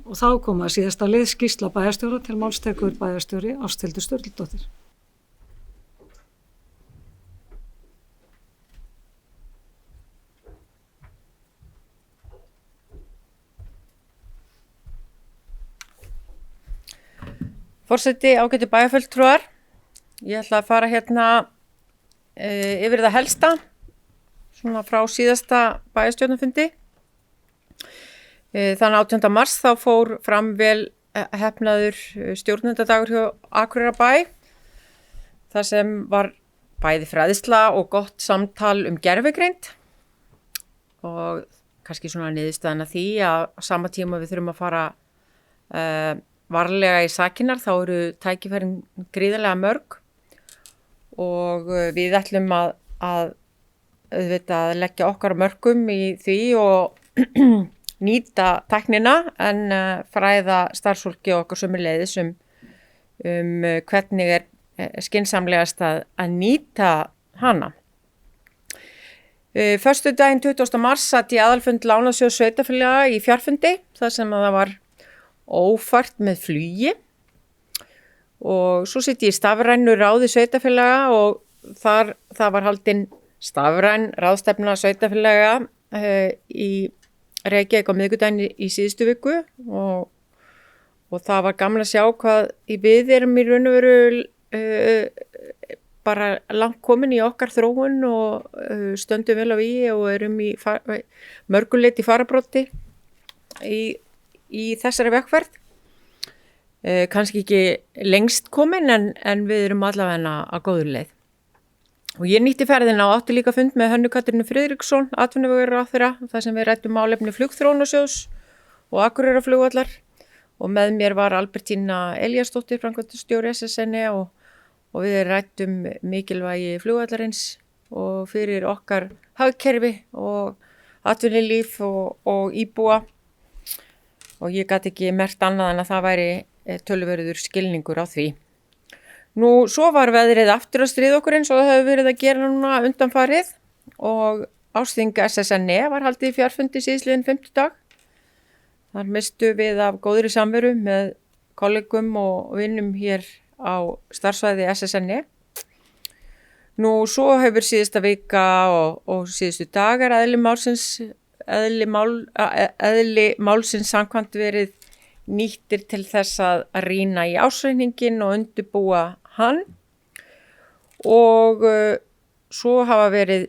og þá kom að síðasta lið skýrsla bæjarstjóra til máls tekur bæjarstjóri Ásthildur Sturludóttir. Forseti, ágætu bæjarfulltrúar, ég ætla að fara hérna yfir það helsta, svona frá síðasta bæjarstjórnarfundi. Þann 18. mars þá fór fram vel heppnaður stjórnendadagur hjá Akureyrarbæ, þar sem var bæði fræðsla og gott samtal gervigreind og kannski svona niðurstaðan að því að á sama tíma við þurfum að fara varlega í sakinar, þá eru tækifærin gríðarlega mörg og við ætlum að leggja okkar mörkum í því og nýta tæknina en fræða starfsfólki okkar sömuleiðis hvernig skynsamlegast að nýta hana. Föstudaginn 20. mars sat ég aðalfund Lánasjóðs sveitarfélaga í fjarfundi, þar sem að það var ófært með flugi og svo sitt ég í stafrænu ráði sveitarfélaga og það var haldin stafræn ráðstefna sveitarfélaga í Reykjavík á miðvikudaginn í síðustu viku og það var gaman að sjá hvað við erum í raun og veru bara langt komin í okkar þróun og stöndum vel á vígi og erum í mörguleiti fararbroddi í þessari vegferð. Kannski ekki lengst komin en við erum allavega að góður leið. Og ég nýtti ferðina og átti líka fund með Hönnu Katrínu Friðriksson, atvinnuvegaráðherra, þar sem við ræddum málefni flugþróunarsjóðs og Akureyrarflugvallar og með mér var Albertína Elíasdóttir, framkvæmdastjóri SSN og við ræddum mikilvægi flugvallarins og fyrir okkar hagkerfi og atvinnulíf og íbúa. Og ég gat ekki merkt annað en að það væri töluverður skilningur á því. Nú, svo var veðrið aftur að stríða okkur eins og það hefur verið að gera núna undanfarið og ársþing SSN var haldið í fjarfundi síðsliðinn 50 dag. Þar mistu við af góðri samveru með kollegum og vinnum hér á starfsvæði SSN. Nú, svo hefur síðasta vika og síðustu dagar eðli málsins samkvæmt verið nýttir til þess að rýna í ársreikninginn og undirbúa hann og svo hafa verið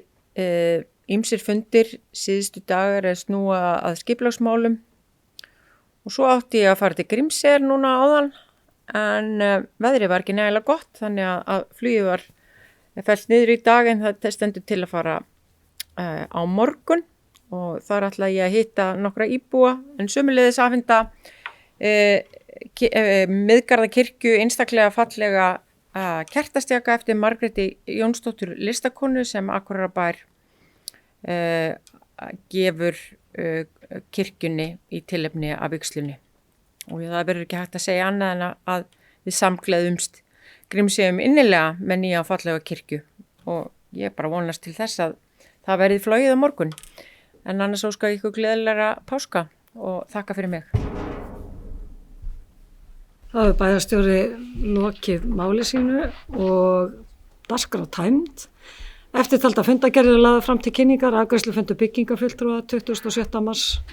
ýmsir fundir síðustu dagar að snúa að skipulagsmálum og svo átti ég að fara til Grímseyjar núna áðan en veðrið var ekki nægilega gott þannig að flugið var fellt niður í dag en það stendur til að fara á morgun og þar ætla ég að hitta nokkra íbúa en sömuleiðis afhenda Miðgarðakirkju einstaklega fallega kertastjaka eftir Margréti Jónsdóttur listakonu sem Akureyrarbær gefur kirkjunni í tilefni af vígslunni og það verður ekki hægt að segja annað en að við samgleðumst Grímseyjum innilega með nýja fallega kirkju og ég bara vonast til þess að það verði flogið á morgun en annars óska ég ykkur gleðilegra páska og þakka fyrir mig. Það hefur bæjarstjóri lokið máli sínu og dagskrá tæmd. Eftirtalda fundagerðir lagðar fram til kynningar, afgreiðslufundur byggingafulltrúa 27. mars,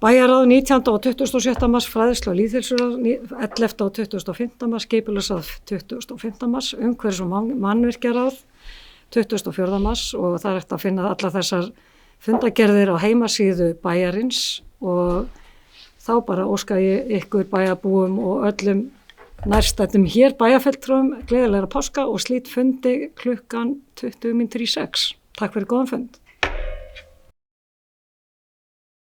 bæjarráð 19. og 27. mars, fræðslu og lýðheilsuráð 11. og 25. mars, skipulagsráð 25. mars, umhverfis- og mannvirkjaráð 24. mars og það er hægt að finna allar þessar fundagerðir á heimasíðu bæjarins og þá bara óska ég ykkur bæjarbúum og öllum nærstættum hér bæjarfulltrúum gleðilegra páska og slít fundi klukkan 20:06. Takk fyrir góðan fund.